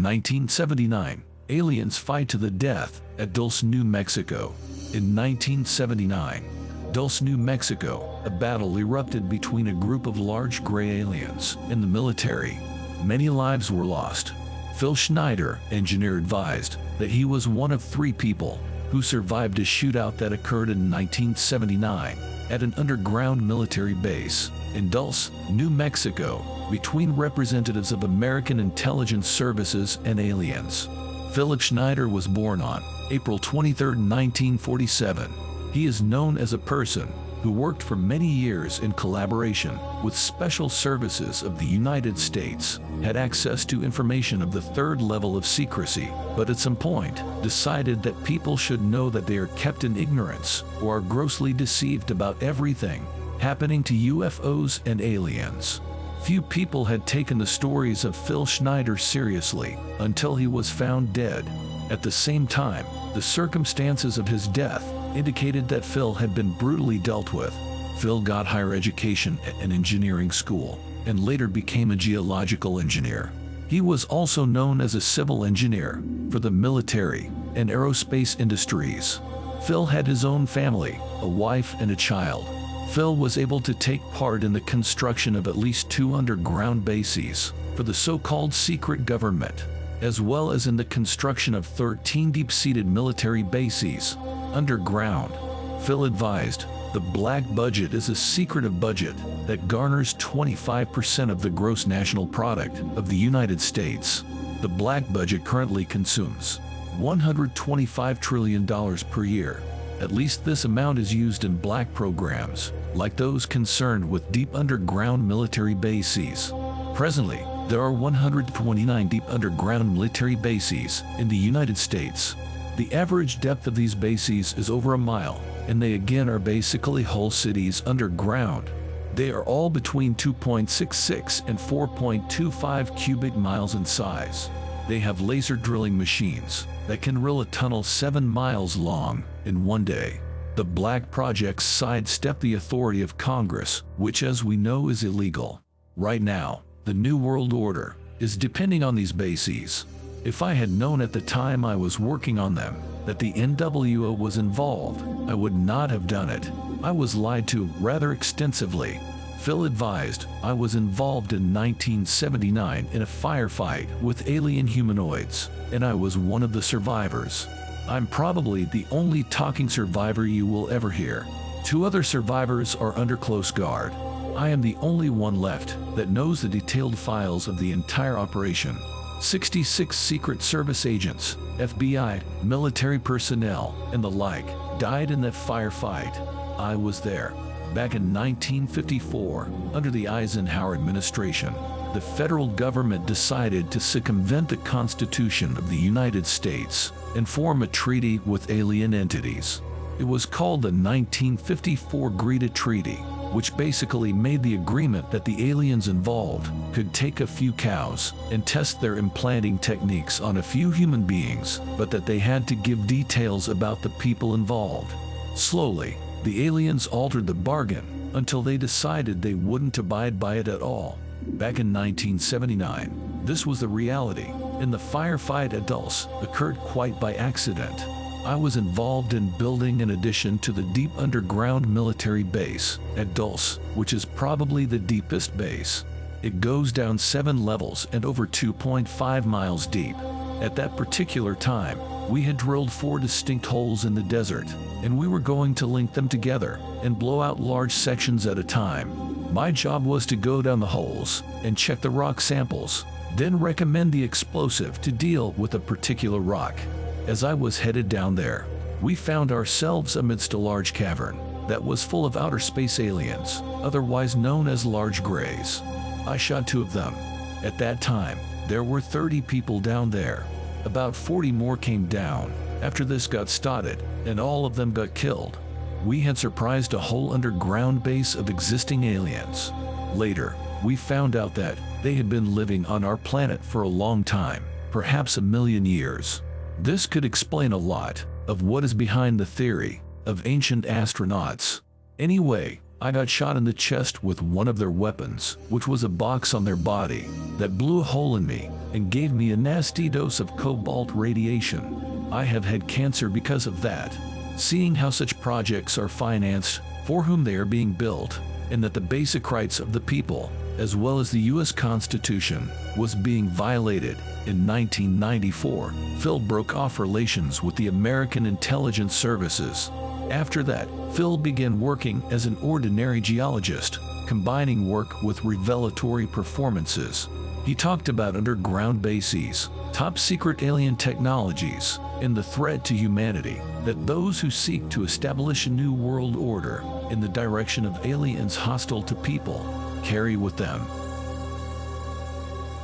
1979, aliens fight to the death at Dulce, New Mexico. In 1979, Dulce, New Mexico, a battle erupted between a group of large gray aliens and the military. Many lives were lost. Phil Schneider, engineer, advised that he was one of 3 people who survived a shootout that occurred in 1979 at an underground military base in Dulce, New Mexico, between representatives of American intelligence services and aliens. Philip Schneider was born on April 23, 1947. He is known as a person who worked for many years in collaboration with special services of the United States, had access to information of the 3rd level of secrecy, but at some point decided that people should know that they are kept in ignorance or are grossly deceived about everything happening to UFOs and aliens. Few people had taken the stories of Phil Schneider seriously until he was found dead. At the same time, the circumstances of his death indicated that Phil had been brutally dealt with. Phil got higher education at an engineering school and later became a geological engineer. He was also known as a civil engineer for the military and aerospace industries. Phil had his own family, a wife and a child. Phil was able to take part in the construction of at least 2 underground bases for the so-called secret government, as well as in the construction of 13 deep-seated military bases underground. Phil advised, the black budget is a secretive budget that garners 25% of the gross national product of the United States. The black budget currently consumes $125 trillion per year. At least this amount is used in black programs, like those concerned with deep underground military bases. Presently, there are 129 deep underground military bases in the United States. The average depth of these bases is over a mile, and they again are basically whole cities underground. They are all between 2.66 and 4.25 cubic miles in size. They have laser drilling machines that can drill a tunnel 7 miles long in one day. The black projects sidestep the authority of Congress, which, as we know, is illegal. Right now, the New World Order is depending on these bases. If I had known at the time I was working on them that the NWO was involved, I would not have done it. I was lied to rather extensively. Phil advised, I was involved in 1979 in a firefight with alien humanoids, and I was one of the survivors. I'm probably the only talking survivor you will ever hear. 2 other survivors are under close guard. I am the only one left that knows the detailed files of the entire operation. 66 Secret Service agents, FBI, military personnel, and the like died in that firefight. I was there. Back in 1954, under the Eisenhower administration, the federal government decided to circumvent the Constitution of the United States and form a treaty with alien entities. It was called the 1954 Greta Treaty, which basically made the agreement that the aliens involved could take a few cows and test their implanting techniques on a few human beings, but that they had to give details about the people involved. Slowly, the aliens altered the bargain until they decided they wouldn't abide by it at all. Back in 1979, this was the reality, and the firefight at Dulce occurred quite by accident. I was involved in building an addition to the deep underground military base at Dulce, which is probably the deepest base. It goes down 7 levels and over 2.5 miles deep. At that particular time, we had drilled 4 distinct holes in the desert, and we were going to link them together and blow out large sections at a time. My job was to go down the holes and check the rock samples, then recommend the explosive to deal with a particular rock. As I was headed down there, we found ourselves amidst a large cavern that was full of outer space aliens, otherwise known as large grays. I shot 2 of them. At that time, there were 30 people down there. About 40 more came down after this got started, and all of them got killed. We had surprised a whole underground base of existing aliens. Later, we found out that they had been living on our planet for a long time, perhaps 1,000,000 years. This could explain a lot of what is behind the theory of ancient astronauts. Anyway, I got shot in the chest with one of their weapons, which was a box on their body, that blew a hole in me and gave me a nasty dose of cobalt radiation. I have had cancer because of that. Seeing how such projects are financed, for whom they are being built, and that the basic rights of the people, as well as the U.S. Constitution, was being violated, in 1994, Phil broke off relations with the American Intelligence Services. After that, Phil began working as an ordinary geologist, combining work with revelatory performances. He talked about underground bases, top-secret alien technologies, and the threat to humanity that those who seek to establish a new world order in the direction of aliens hostile to people carry with them.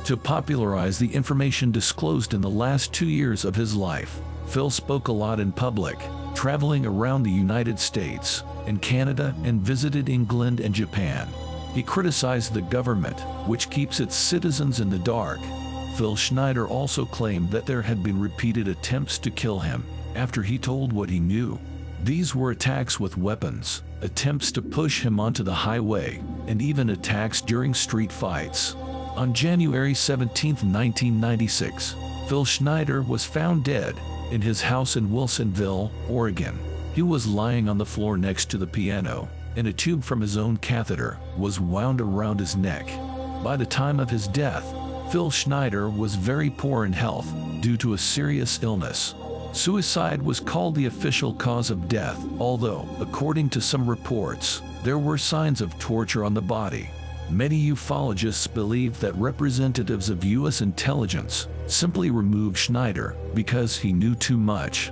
To popularize the information disclosed in the last 2 years of his life, Phil spoke a lot in public, traveling around the United States and Canada, and visited England and Japan. He criticized the government, which keeps its citizens in the dark. Phil Schneider also claimed that there had been repeated attempts to kill him after he told what he knew. These were attacks with weapons, attempts to push him onto the highway, and even attacks during street fights. On January 17, 1996, Phil Schneider was found dead in his house in Wilsonville, Oregon. He was lying on the floor next to the piano, and a tube from his own catheter was wound around his neck. By the time of his death, Phil Schneider was very poor in health due to a serious illness. Suicide was called the official cause of death, although, according to some reports, there were signs of torture on the body. Many ufologists believe that representatives of U.S. intelligence simply removed Schneider because he knew too much.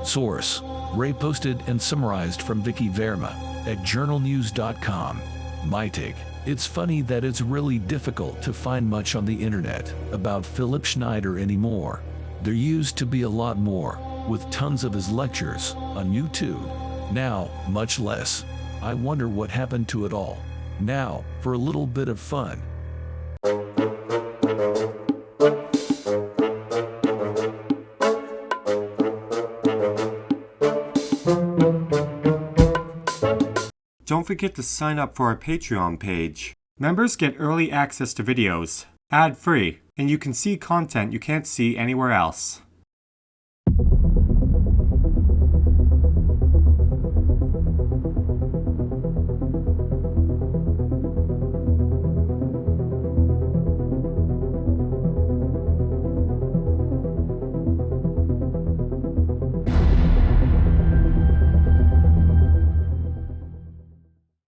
Source: Ray posted and summarized from Vicky Verma at journalnews.com. My take: it's funny that it's really difficult to find much on the internet about Philip Schneider anymore. There used to be a lot more, with tons of his lectures on YouTube. Now, much less. I wonder what happened to it all. Now, for a little bit of fun. Don't forget to sign up for our Patreon page. Members get early access to videos, ad-free, and you can see content you can't see anywhere else.